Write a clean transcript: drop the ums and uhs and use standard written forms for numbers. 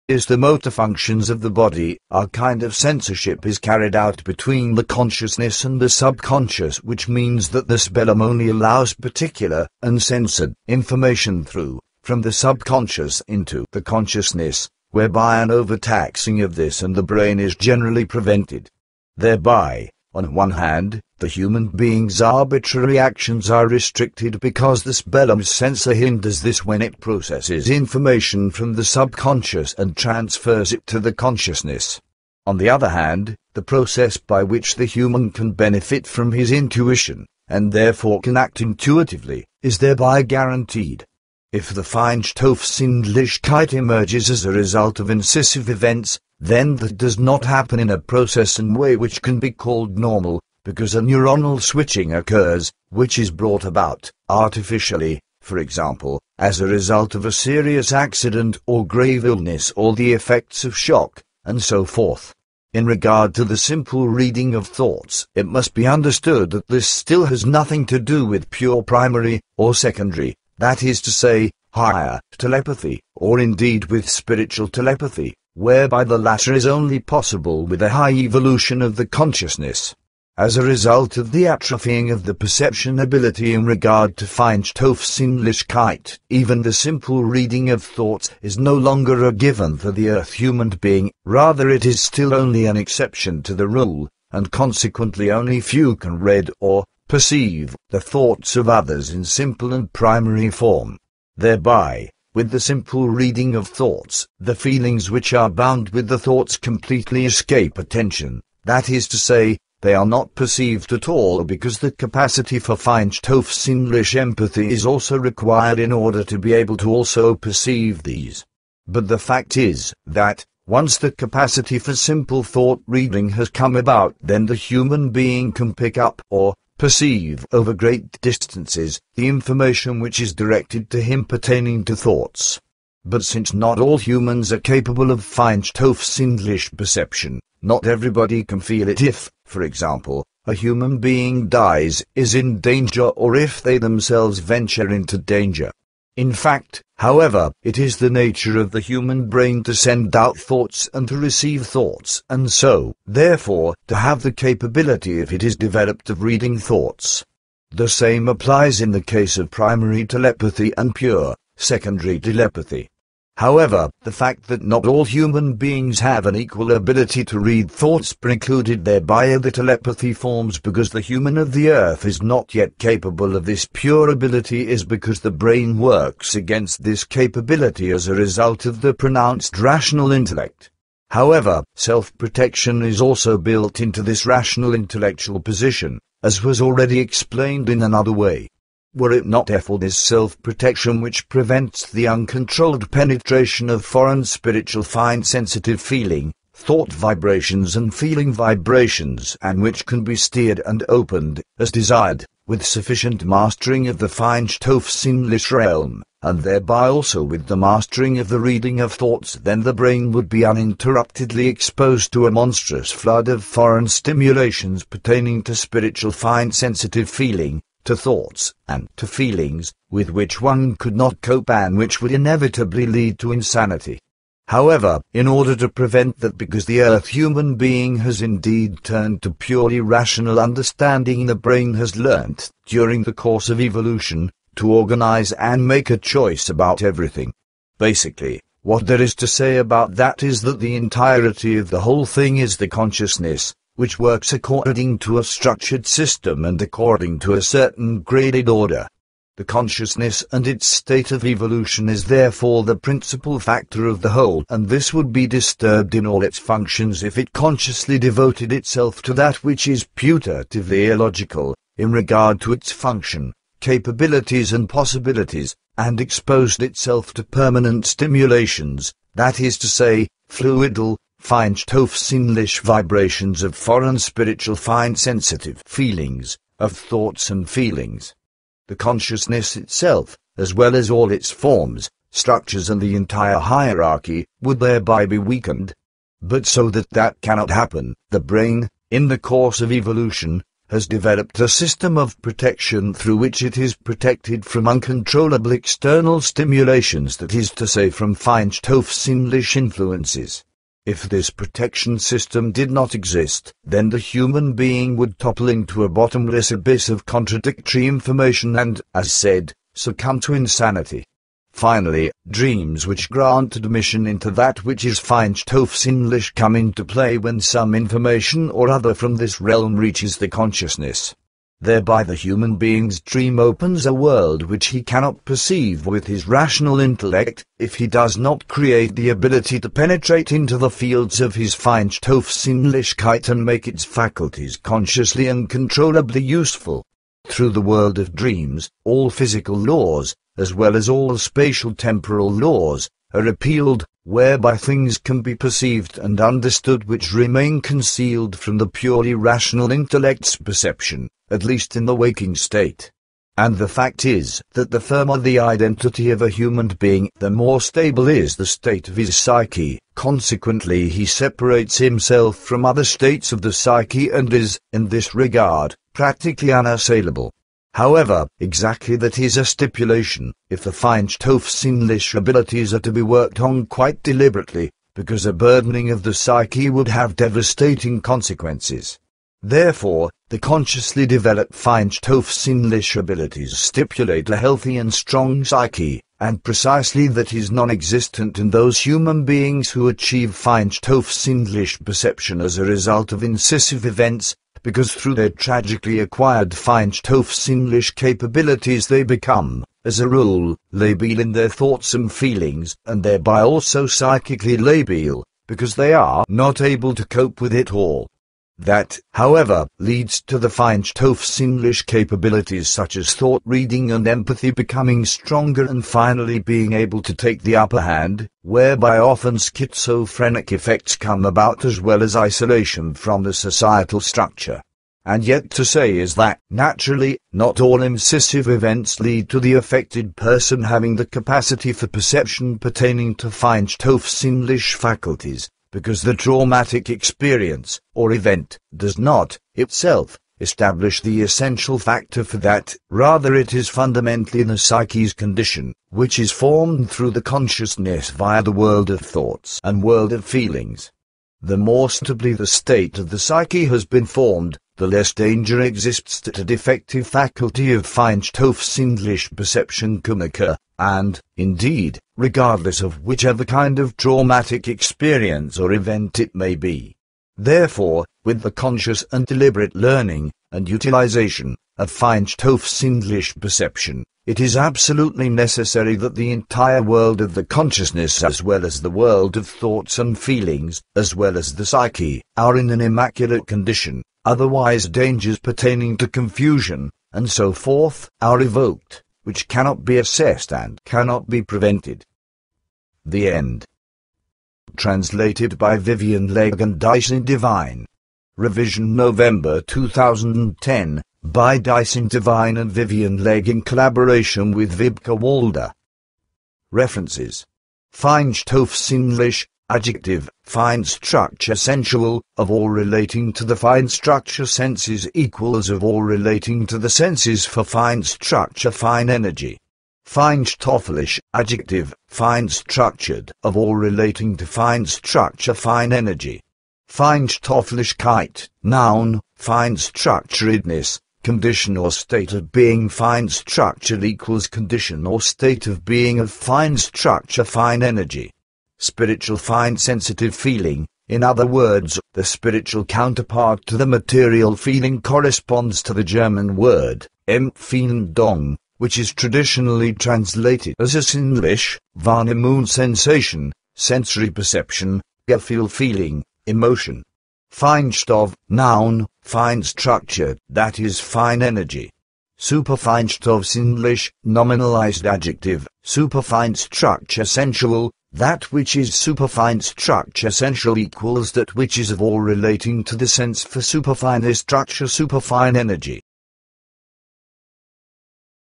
is the motor functions of the body. A kind of censorship is carried out between the consciousness and the subconscious, which means that the cerebellum only allows particular, uncensored, information through, from the subconscious into the consciousness, whereby an overtaxing of this and the brain is generally prevented. Thereby, on one hand, the human being's arbitrary actions are restricted because the cerebellum's censor hinders this when it processes information from the subconscious and transfers it to the consciousness. On the other hand, the process by which the human can benefit from his intuition, and therefore can act intuitively, is thereby guaranteed. If the feinstoffsinnlichkeit emerges as a result of incisive events, then that does not happen in a process and way which can be called normal, because a neuronal switching occurs, which is brought about, artificially, for example, as a result of a serious accident or grave illness or the effects of shock, and so forth. In regard to the simple reading of thoughts, it must be understood that this still has nothing to do with pure primary, or secondary, that is to say, higher, telepathy, or indeed with spiritual telepathy, whereby the latter is only possible with a high evolution of the consciousness. As a result of the atrophying of the perception ability in regard to feinstoffsinnlichkeit, even the simple reading of thoughts is no longer a given for the earth human being, rather it is still only an exception to the rule, and consequently only few can read or perceive the thoughts of others in simple and primary form. Thereby, with the simple reading of thoughts, the feelings which are bound with the thoughts completely escape attention, that is to say, they are not perceived at all because the capacity for feinstoffsinnlich empathy is also required in order to be able to also perceive these. But the fact is that, once the capacity for simple thought reading has come about, then the human being can pick up or perceive over great distances the information which is directed to him pertaining to thoughts. But since not all humans are capable of feinstoffsinnlich perception, not everybody can feel it if, for example, a human being dies, is in danger, or if they themselves venture into danger. In fact, however, it is the nature of the human brain to send out thoughts and to receive thoughts, and so, therefore, to have the capability, if it is developed, of reading thoughts. The same applies in the case of primary telepathy and pure, secondary telepathy. However, the fact that not all human beings have an equal ability to read thoughts precluded thereby the telepathy forms because the human of the earth is not yet capable of this pure ability is because the brain works against this capability as a result of the pronounced rational intellect. However, self-protection is also built into this rational intellectual position, as was already explained in another way. Were it not for this self-protection which prevents the uncontrolled penetration of foreign spiritual fine sensitive feeling, thought vibrations and feeling vibrations, and which can be steered and opened, as desired, with sufficient mastering of the feinstoffsinnlich realm, and thereby also with the mastering of the reading of thoughts, then the brain would be uninterruptedly exposed to a monstrous flood of foreign stimulations pertaining to spiritual fine sensitive feeling, to thoughts, and to feelings, with which one could not cope and which would inevitably lead to insanity. However, in order to prevent that, because the earth human being has indeed turned to purely rational understanding, the brain has learnt, during the course of evolution, to organize and make a choice about everything. Basically, what there is to say about that is that the entirety of the whole thing is the consciousness, which works according to a structured system and according to a certain graded order. The consciousness and its state of evolution is therefore the principal factor of the whole, and this would be disturbed in all its functions if it consciously devoted itself to that which is putatively illogical, in regard to its function, capabilities and possibilities, and exposed itself to permanent stimulations, that is to say, feinstoffsinnlich vibrations of foreign spiritual fine sensitive feelings, of thoughts and feelings. The consciousness itself, as well as all its forms, structures and the entire hierarchy, would thereby be weakened. But so that cannot happen, the brain, in the course of evolution, has developed a system of protection through which it is protected from uncontrollable external stimulations, that is to say from feinstoffsinnlich influences. If this protection system did not exist, then the human being would topple into a bottomless abyss of contradictory information and, as said, succumb to insanity. Finally, dreams which grant admission into that which is feinstoffsinnlich come into play when some information or other from this realm reaches the consciousness. Thereby the human being's dream opens a world which he cannot perceive with his rational intellect, if he does not create the ability to penetrate into the fields of his feinstoffsinnlichkeit and make its faculties consciously and controllably useful. Through the world of dreams, all physical laws, as well as all spatial-temporal laws, are repealed, whereby things can be perceived and understood which remain concealed from the purely rational intellect's perception, at least in the waking state. And the fact is that the firmer the identity of a human being, the more stable is the state of his psyche. Consequently, he separates himself from other states of the psyche and is, in this regard, practically unassailable. However, exactly that is a stipulation, if the feinstoffsinnlich abilities are to be worked on quite deliberately, because a burdening of the psyche would have devastating consequences. Therefore, the consciously developed feinstoffsinnlich abilities stipulate a healthy and strong psyche, and precisely that is non-existent in those human beings who achieve feinstoffsinnlich perception as a result of incisive events, because through their tragically acquired feinstoffsinnlich capabilities they become, as a rule, labile in their thoughts and feelings, and thereby also psychically labile, because they are not able to cope with it all. That, however, leads to the feinstoffsinnlich capabilities such as thought reading and empathy becoming stronger and finally being able to take the upper hand, whereby often schizophrenic effects come about as well as isolation from the societal structure. And yet to say is that, naturally, not all incisive events lead to the affected person having the capacity for perception pertaining to feinstoffsinnlich faculties, because the traumatic experience, or event, does not, itself, establish the essential factor for that, rather it is fundamentally the psyche's condition, which is formed through the consciousness via the world of thoughts and world of feelings. The more stably the state of the psyche has been formed, the less danger exists that a defective faculty of feinstoffsinnlich perception can occur, and, indeed, regardless of whichever kind of traumatic experience or event it may be. Therefore, with the conscious and deliberate learning and utilization of feinstoffsinnlich perception, it is absolutely necessary that the entire world of the consciousness as well as the world of thoughts and feelings, as well as the psyche, are in an immaculate condition, otherwise dangers pertaining to confusion, and so forth, are evoked, which cannot be assessed and cannot be prevented. The End. Translated by Vivian Legge and Dyson Devine. Revision November 2010, by Dyson Devine and Vivian Legge in collaboration with Vibke Walder. References. Feinstoffsinnlich, adjective, fine structure sensual, of all relating to the fine structure senses equals of all relating to the senses for fine structure fine energy. Feinstofflich, adjective, fine structured, of all relating to fine structure fine energy. Feinstofflichkeit, noun, fine structuredness, condition or state of being. Fine structured equals condition or state of being of fine structure fine energy. Spiritual fine sensitive feeling, in other words, the spiritual counterpart to the material feeling, corresponds to the German word, Empfindung, which is traditionally translated as a sinnlich, Wahrnehmung sensation, sensory perception, Gefühl feeling, emotion. Feinstoff, noun, fine structured, that is fine energy. Superfeinstoffsinnlich, nominalized adjective, superfine structure sensual, that which is superfine structure sensual equals that which is of all relating to the sense for superfine structure superfine energy.